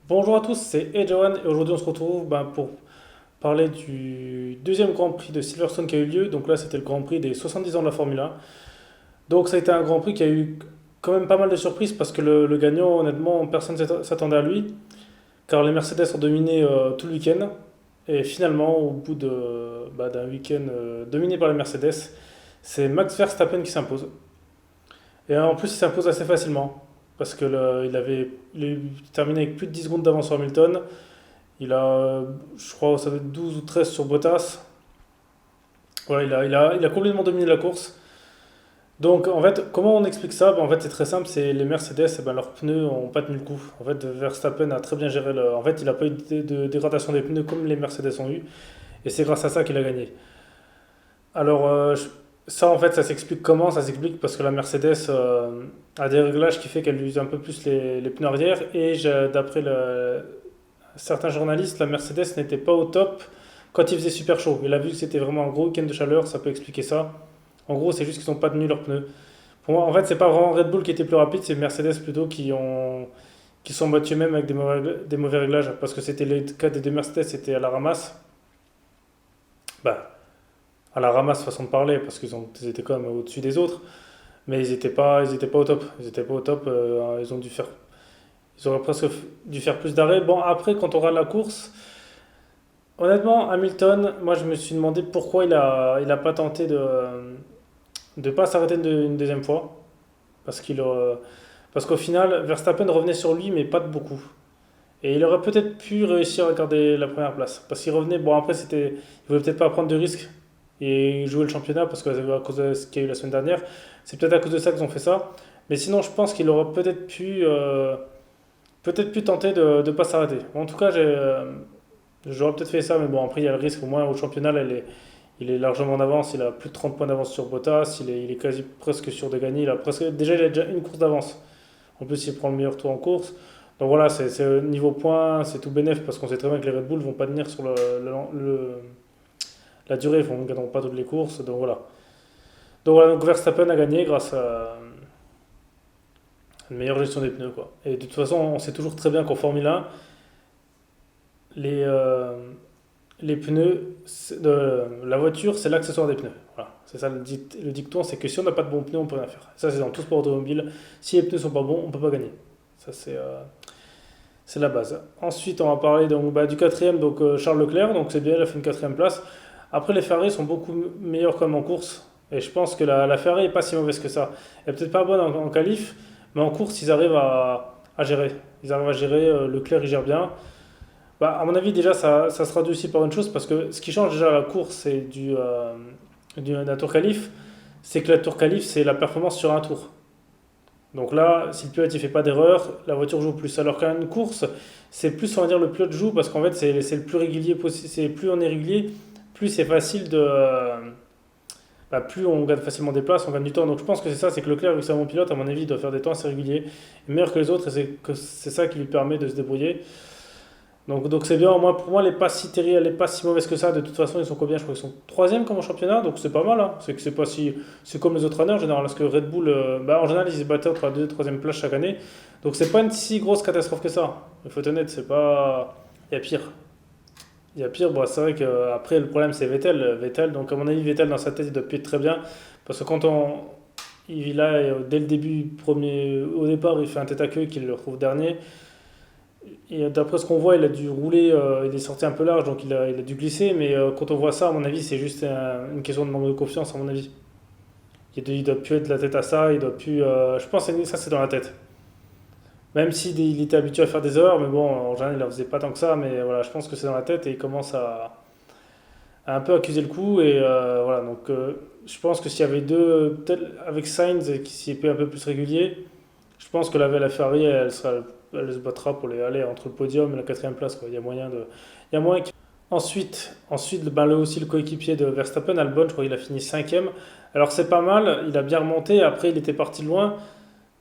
Bonjour à tous, c'est Edjawan et aujourd'hui on se retrouve pour parler du deuxième Grand Prix de Silverstone qui a eu lieu. Donc là c'était le Grand Prix des 70 ans de la Formule 1. Donc ça a été un Grand Prix qui a eu quand même pas mal de surprises parce que le gagnant honnêtement personne ne s'attendait à lui car les Mercedes ont dominé tout le week-end et finalement au bout d'un week-end dominé par les Mercedes, c'est Max Verstappen qui s'impose. Et en plus il s'impose assez facilement parce que il a terminé avec plus de 10 secondes d'avance sur Hamilton. Il a, je crois, ça va être 12 ou 13 sur Bottas. Voilà, il a complètement dominé la course. Donc, en fait, comment on explique ça? En fait, c'est très simple, c'est les Mercedes, leurs pneus n'ont pas tenu le coup. En fait, Verstappen a très bien géré le... En fait, il n'a pas eu de dégradation des pneus comme les Mercedes ont eu. Et c'est grâce à ça qu'il a gagné. Alors, ça, en fait, ça s'explique comment? Ça s'explique parce que la Mercedes a des réglages qui fait qu'elle use un peu plus les pneus arrière. Et d'après certains journalistes, la Mercedes n'était pas au top quand il faisait super chaud. Il a vu que c'était vraiment un gros week-end de chaleur, ça peut expliquer ça. En gros, c'est juste qu'ils n'ont pas tenu leurs pneus. Pour moi, en fait, c'est pas vraiment Red Bull qui était plus rapide, c'est Mercedes plutôt qui sont battus même avec des mauvais réglages. Parce que c'était les cas des deux Mercedes, c'était à la ramasse. Bah, à la ramasse façon de parler, parce ils étaient quand même au-dessus des autres. Mais ils étaient pas au top. Ils étaient pas au top. Ils auraient presque dû faire plus d'arrêts. Bon, après, quand on regarde la course, honnêtement, Hamilton, moi je me suis demandé pourquoi il a pas tenté de pas s'arrêter une deuxième fois. Parce parce qu'au final, Verstappen revenait sur lui, mais pas de beaucoup. Et il aurait peut-être pu réussir à garder la première place. Parce qu'il revenait, bon après, il voulait peut-être pas prendre de risques et jouer le championnat, parce que à cause de ce qu'il y a eu la semaine dernière. C'est peut-être à cause de ça qu'ils ont fait ça. Mais sinon, je pense qu'il aurait peut-être pu tenter de ne pas s'arrêter. En tout cas, j'aurais peut-être fait ça, mais bon, après, il y a le risque. Au moins, au championnat, là, il est largement en avance. Il a plus de 30 points d'avance sur Bottas. Il est quasi presque sûr de gagner. Déjà, il a déjà une course d'avance. En plus, il prend le meilleur tour en course. Donc voilà, niveau points, c'est tout bénef parce qu'on sait très bien que les Red Bull vont pas tenir sur la durée. Ils ne gagneront pas toutes les courses. Donc voilà, donc Verstappen a gagné grâce à une meilleure gestion des pneus, quoi. Et de toute façon, on sait toujours très bien qu'en Formule 1, les, euh, les pneus de la voiture, c'est l'accessoire des pneus. Voilà. C'est ça le dicton, c'est que si on n'a pas de bons pneus, on peut rien faire. Ça, c'est dans tout sport automobile. Si les pneus sont pas bons, on peut pas gagner. Ça, c'est la base. Ensuite, on va parler du quatrième, Charles Leclerc. Donc c'est bien, il a fait une quatrième place. Après, les Ferrari sont beaucoup meilleurs comme en course. Et je pense que la Ferrari est pas si mauvaise que ça. Elle est peut-être pas bonne en qualif, mais en course, ils arrivent à gérer. Ils arrivent à gérer. Leclerc, il gère bien. Bah, à mon avis, déjà, ça se traduit aussi par une chose, parce que ce qui change déjà la course, c'est d'un tour qualif, c'est que la tour qualif, c'est la performance sur un tour. Donc là, si le pilote ne fait pas d'erreur, la voiture joue plus. Alors qu'une course, c'est plus, on va dire, le pilote joue, parce qu'en fait, c'est le plus régulier possible. Plus on est régulier, plus c'est facile plus on gagne facilement des places, on gagne du temps. Donc je pense que c'est ça, c'est que Leclerc, vu que c'est un bon pilote, à mon avis, il doit faire des temps assez réguliers, meilleurs que les autres, et c'est ça qui lui permet de se débrouiller. Donc c'est bien, moi, pour moi, elle est pas si mauvaise que ça. De toute façon, ils sont combien? Je crois qu'ils sont troisième comme en championnat, donc c'est pas mal. Hein. C'est que c'est pas si, c'est comme les autres années en général, parce que Red Bull, en général, ils se battaient entre la deuxième et troisième place chaque année. Donc c'est pas une si grosse catastrophe que ça. Il faut être honnête, c'est pas, il y a pire. Il y a pire. Bon, c'est vrai que après le problème c'est Vettel. Donc à mon avis, Vettel dans sa tête, il doit plus être très bien, parce que il a dès le début, au départ, il fait un tête à queue qui le retrouve dernier. Et d'après ce qu'on voit, il a dû rouler, il est sorti un peu large, donc il a dû glisser. Mais quand on voit ça, à mon avis, c'est juste une question de manque de confiance, à mon avis. Il doit plus être de la tête à ça, il doit plus. Je pense que ça, c'est dans la tête. Même s'il il était habitué à faire des erreurs, mais bon, en général, il en faisait pas tant que ça. Mais voilà, je pense que c'est dans la tête et il commence à un peu accuser le coup. Et voilà, donc je pense que s'il y avait peut-être avec Sainz qui s'y est un peu plus régulier, je pense que la Ferrari, elle se battra pour les aller entre le podium et la quatrième place, quoi. Il y a moyen ensuite aussi le coéquipier de Verstappen, Albon, je crois qu'il a fini cinquième. Alors c'est pas mal, il a bien remonté. Après, il était parti de loin,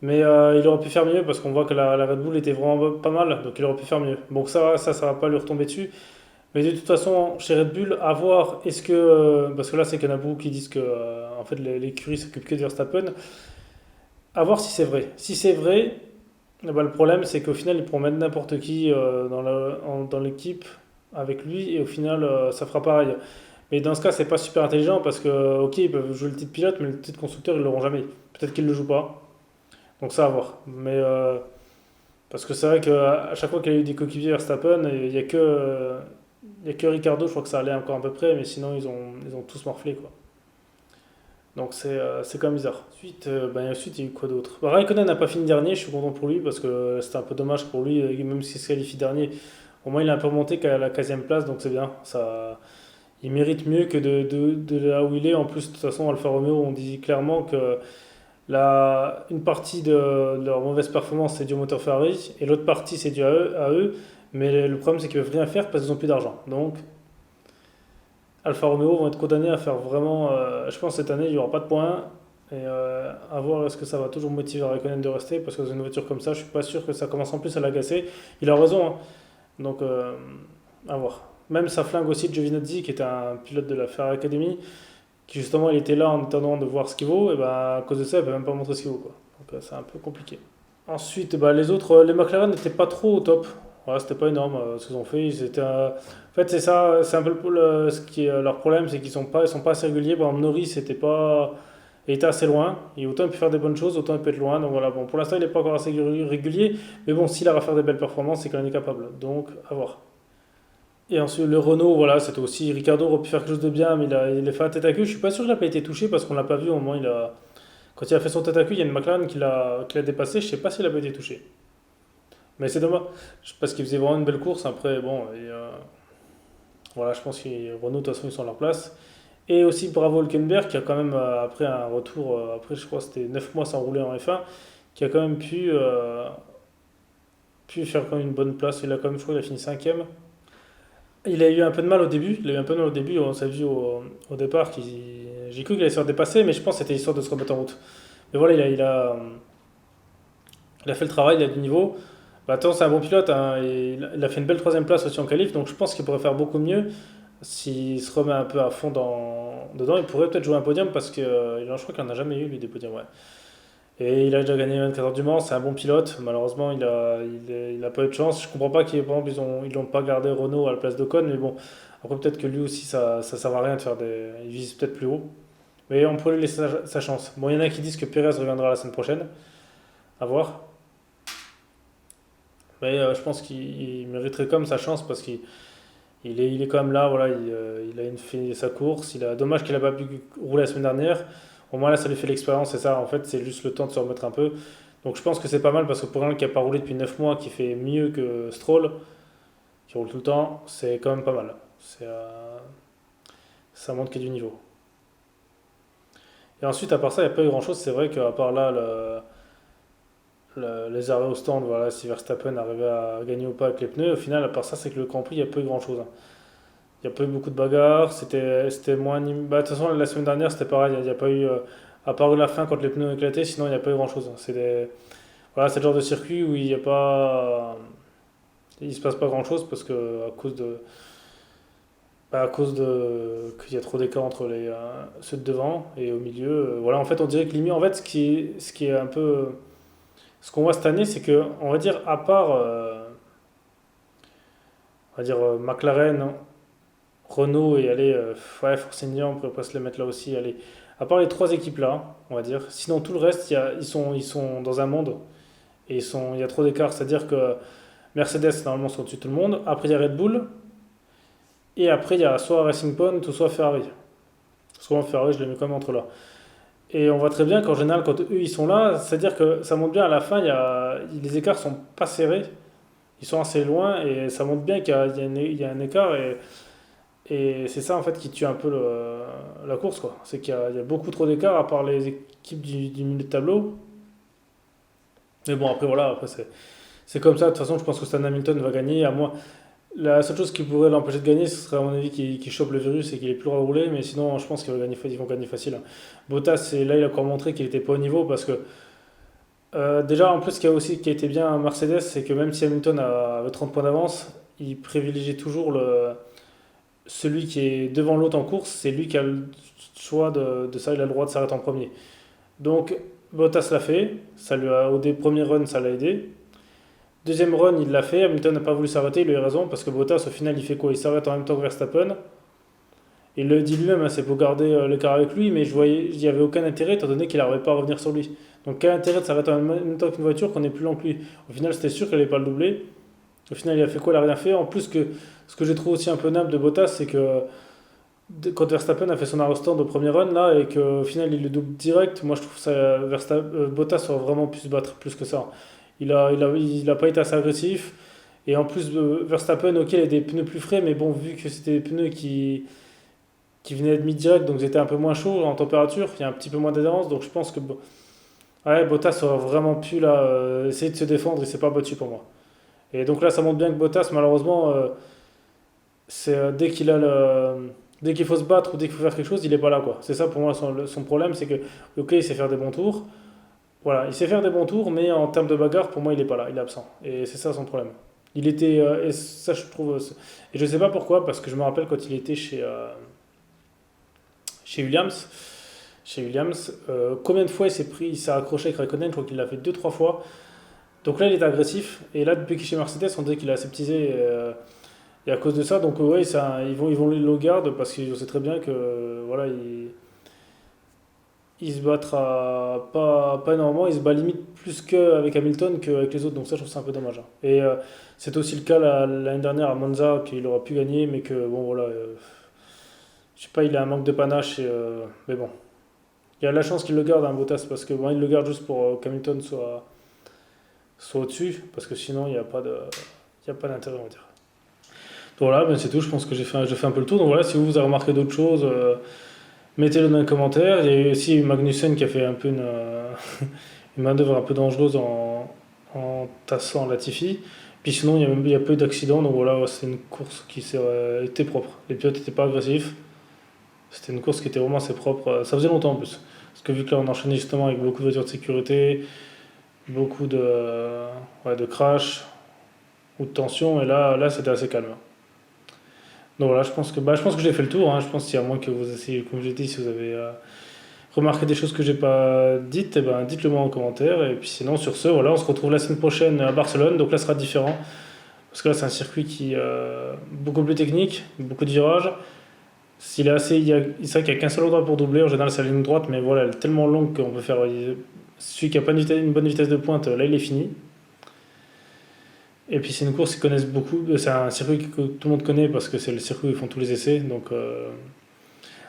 mais il aurait pu faire mieux parce qu'on voit que la Red Bull était vraiment pas mal, donc il aurait pu faire mieux. Donc ça va pas lui retomber dessus. Mais de toute façon, chez Red Bull, à voir, parce que là, c'est qu'il y en a beaucoup qui disent que en fait, l'écurie s'occupe que de Verstappen. À voir si c'est vrai. Si c'est vrai, Et bah, le problème, c'est qu'au final, il pourront mettre n'importe qui dans l'équipe avec lui, et au final, ça fera pareil. Mais dans ce cas, c'est pas super intelligent parce que, ok, ils peuvent jouer le titre pilote, mais le titre constructeur, ils l'auront jamais. Peut-être qu'ils le jouent pas. Donc ça à voir. Parce que c'est vrai qu'à chaque fois qu'il y a eu des coéquipiers Verstappen, il y a que Ricardo, je crois que ça allait encore à peu près, mais sinon ils ont tous morflé quoi. Donc c'est quand même bizarre. Ensuite, il y a eu quoi d'autre? Bah, Raikkonen n'a pas fini dernier, je suis content pour lui parce que c'était un peu dommage pour lui, même s'il se qualifie dernier. Au moins il a un peu remonté qu'à la 15e place, donc c'est bien. Il mérite mieux que de là où il est. En plus, de toute façon, Alfa Romeo, on dit clairement que une partie de leur mauvaise performance, c'est dû au moteur Ferrari, et l'autre partie, c'est dû à eux. Mais le problème, c'est qu'ils ne peuvent rien faire parce qu'ils n'ont plus d'argent. Donc, Alfa Romeo vont être condamnés à faire vraiment. Je pense que cette année, il n'y aura pas de points. Et à voir est-ce que ça va toujours motiver Raikkonen de rester. Parce que dans une voiture comme ça, je suis pas sûr que ça commence en plus à l'agacer. Il a raison, hein. Donc, à voir. Même ça flingue aussi Giovinazzi, qui était un pilote de la Ferrari Academy, qui justement il était là en attendant de voir ce qu'il vaut, et bah, à cause de ça, il ne peut même pas montrer ce qu'il vaut, quoi. Donc c'est un peu compliqué. Ensuite, bah, les autres, les McLaren n'étaient pas trop au top. Voilà, c'était pas énorme ce qu'ils ont fait. En fait, c'est ça, c'est un peu ce qui est leur problème, c'est qu'ils sont pas assez réguliers. Par exemple, Norris il était assez loin. Et autant il peut faire des bonnes choses, autant il peut être loin. Donc voilà, bon, pour l'instant, il n'est pas encore assez régulier. Mais bon, s'il arrive à faire des belles performances, c'est qu'il en est capable. Donc, à voir. Et ensuite, le Renault, voilà, c'était aussi. Ricardo aurait pu faire quelque chose de bien, mais il a fait un tête à queue. Je suis pas sûr qu'il n'a pas été touché parce qu'on l'a pas vu. Au moment, quand il a fait son tête à queue, il y a une McLaren qui l'a dépassé. Je sais pas s'il a pas été touché. Mais c'est dommage. Parce qu'il faisait vraiment une belle course. Après, bon, voilà, je pense que Renault, de toute façon, ils sont à leur place. Et aussi, bravo Hülkenberg, qui a quand même, après un retour, après, je crois que c'était 9 mois sans rouler en F1, qui a quand même pu faire quand même une bonne place. Il a quand même, je crois, il a fini cinquième. Il a eu un peu de mal au début. Il a eu un peu de mal au début. On s'est vu au départ. J'ai cru qu'il allait se faire dépasser, mais je pense que c'était histoire de se remettre en route. Mais voilà, il a fait le travail, il a du niveau. Bah, attends, c'est un bon pilote, hein, et il a fait une belle troisième place aussi en qualif, donc je pense qu'il pourrait faire beaucoup mieux s'il se remet un peu à fond dedans. Il pourrait peut-être jouer un podium parce que je crois qu'il n'en a jamais eu lui des podiums. Ouais. Et il a déjà gagné 24 heures du Mans, c'est un bon pilote. Malheureusement, il a pas eu de chance. Je comprends pas qu'ils par exemple, ils l'ont pas gardé Renault à la place d'Ocon, mais bon, après peut-être que lui aussi ça sert à rien de faire des. Il vise peut-être plus haut. Mais on pourrait lui laisser sa chance. Bon, il y en a qui disent que Pérez reviendra la semaine prochaine, à voir. Mais je pense qu'il mériterait quand même sa chance parce qu'il est quand même là, voilà, il a fait sa course. Dommage qu'il n'a pas pu rouler la semaine dernière. Au moins là, ça lui fait l'expérience, c'est ça. En fait, c'est juste le temps de se remettre un peu. Donc je pense que c'est pas mal parce que pour un qui n'a pas roulé depuis 9 mois, qui fait mieux que Stroll, qui roule tout le temps, c'est quand même pas mal. Ça montre qu'il y a du niveau. Et ensuite, à part ça, il n'y a pas eu grand-chose. C'est vrai qu'à part là, les arrêts au stand, voilà, si Verstappen arrivait à gagner ou pas avec les pneus, au final, à part ça, c'est que le Grand Prix, il n'y a pas eu grand-chose, hein. Il n'y a pas eu beaucoup de bagarres, c'était moins animé. Bah, de toute façon, la semaine dernière, c'était pareil, il n'y a pas eu, à part la fin quand les pneus ont éclaté, sinon il n'y a pas eu grand-chose, hein. Voilà, c'est le genre de circuit où il se passe pas grand-chose parce que qu'il y a trop d'écart entre ceux de devant et au milieu. Voilà, en fait, on dirait que limite, en fait, ce qui est un peu, ce qu'on voit cette année, c'est que, on va dire, à part, on va dire McLaren, Renault et allez, ouais, Force India, on pourrait pas se les mettre là aussi. Allez, à part les trois équipes là, on va dire. Sinon, tout le reste, ils sont dans un monde et il y a trop d'écart. C'est-à-dire que Mercedes, normalement, sont au-dessus de tout le monde. Après, il y a Red Bull. Et après, il y a soit Racing Point ou soit Ferrari. Souvent, Ferrari, je les mets quand même entre là. Et on voit très bien qu'en général, quand eux ils sont là, c'est-à-dire que ça montre bien à la fin, les écarts sont pas serrés. Ils sont assez loin et ça montre bien qu'il y a un écart. Et c'est ça en fait qui tue un peu la course, quoi. C'est qu'il y a beaucoup trop d'écart à part les équipes du milieu de tableau. Mais bon, après voilà, après c'est comme ça. De toute façon, je pense que Stan Hamilton va gagner. La seule chose qui pourrait l'empêcher de gagner, ce serait à mon avis qu'il chope le virus et qu'il ait plus le droit de rouler. Mais sinon, je pense ils vont gagner facile, hein. Bottas, là, il a encore montré qu'il n'était pas au niveau parce que déjà, en plus, ce qui a été bien à Mercedes, c'est que même si Hamilton avait 30 points d'avance, il privilégie toujours celui qui est devant l'autre en course, c'est lui qui a le choix de ça, il a le droit de s'arrêter en premier. Donc Bottas l'a fait, au des premiers runs ça l'a aidé, Deuxième run, il l'a fait. Hamilton n'a pas voulu s'arrêter, il a eu raison, parce que Bottas, au final, il fait quoi? Il s'arrête en même temps que Verstappen. Il le dit lui-même, hein, c'est pour garder l'écart avec lui, mais je voyais, il n'y avait aucun intérêt étant donné qu'il n'arrivait pas à revenir sur lui. Donc quel intérêt de s'arrêter en même temps qu'une voiture qu'on est plus lent que lui? Au final, c'était sûr qu'il n'allait pas le doubler. Au final, il a fait quoi? Il n'a rien fait. En plus, ce que j'ai trouvé aussi un peu nappe de Bottas, c'est que quand Verstappen a fait son arrêt stand au premier run, là, et qu'au final, il le double direct, moi je trouve ça, Bottas aurait vraiment pu se battre plus que ça. Il a pas été assez agressif. Et en plus, Verstappen, ok, il a des pneus plus frais, mais bon, vu que c'était des pneus qui venaient de mid-direct, donc ils étaient un peu moins chauds en température, il y a un petit peu moins d'adhérence, donc je pense que ouais, Bottas aurait vraiment pu là, essayer de se défendre, il s'est pas battu pour moi. Et donc là, ça montre bien que Bottas, malheureusement, dès qu'il faut se battre ou dès qu'il faut faire quelque chose, il est pas là, quoi. C'est ça pour moi son problème, c'est que, ok, il sait faire des bons tours, voilà, il sait faire des bons tours, mais en termes de bagarre, pour moi, il est pas là, il est absent. Et c'est ça son problème. Il était, et ça je trouve, et je sais pas pourquoi, parce que je me rappelle quand il était chez Williams, combien de fois il s'est accroché avec Raikkonen, je crois qu'il l'a fait deux trois fois. Donc là, il est agressif. Et là, depuis qu'il est chez Mercedes, on dit qu'il a aseptisé. Et à cause de ça, donc ouais, ils vont le garder parce qu'ils sait très bien que voilà, il se battra pas énormément. Il se bat limite plus qu'avec Hamilton qu'avec les autres. Donc ça, je trouve ça un peu dommage, hein. Et c'est aussi le cas l'année dernière à Monza, qu'il aurait pu gagner, mais que bon, voilà. Je sais pas, il a un manque de panache. Mais bon. Il y a la chance qu'il le garde, un Bottas, parce que bon, il le garde juste pour qu'Hamilton soit au-dessus, parce que sinon, il y a pas d'intérêt, on va dire. Donc voilà, ben c'est tout, je pense que j'ai fait un peu le tour. Donc voilà, si vous avez remarqué d'autres choses, mettez-le dans les commentaires. Il y a eu aussi Magnussen qui a fait un peu une manœuvre un peu dangereuse en tassant Latifi. Puis sinon, il y a peu d'accidents, donc voilà, ouais, c'est une course qui était propre. Les pilotes n'étaient pas agressifs. C'était une course qui était vraiment assez propre. Ça faisait longtemps en plus. Parce que vu que là, on enchaînait justement avec beaucoup de voitures de sécurité, beaucoup ouais, de crash ou de tension, et là c'était assez calme. Donc voilà, je pense que j'ai fait le tour, hein. Je pense qu'il y a moins que vous essayez, comme j'ai dit, si vous avez remarqué des choses que j'ai pas dites, eh ben, dites-le moi en commentaire. Et puis sinon, sur ce, voilà, on se retrouve la semaine prochaine à Barcelone. Donc là, ce sera différent. Parce que là, c'est un circuit qui est beaucoup plus technique, beaucoup de virages. S'il est assez, c'est vrai qu'il n'y a qu'un seul endroit pour doubler. En général, c'est la ligne droite, mais voilà, elle est tellement longue qu'on peut faire. Celui qui n'a pas une bonne vitesse de pointe, là, il est fini. Et puis c'est une course qu'ils connaissent beaucoup. C'est un circuit que tout le monde connaît parce que c'est le circuit où ils font tous les essais. Donc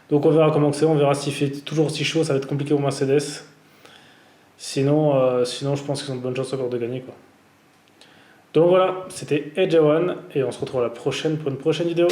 on verra comment c'est. On verra s'il fait toujours aussi chaud. Ça va être compliqué pour Mercedes. Sinon je pense qu'ils ont de bonnes chances encore de gagner, quoi. Donc voilà, c'était Edge One et on se retrouve à la prochaine pour une prochaine vidéo.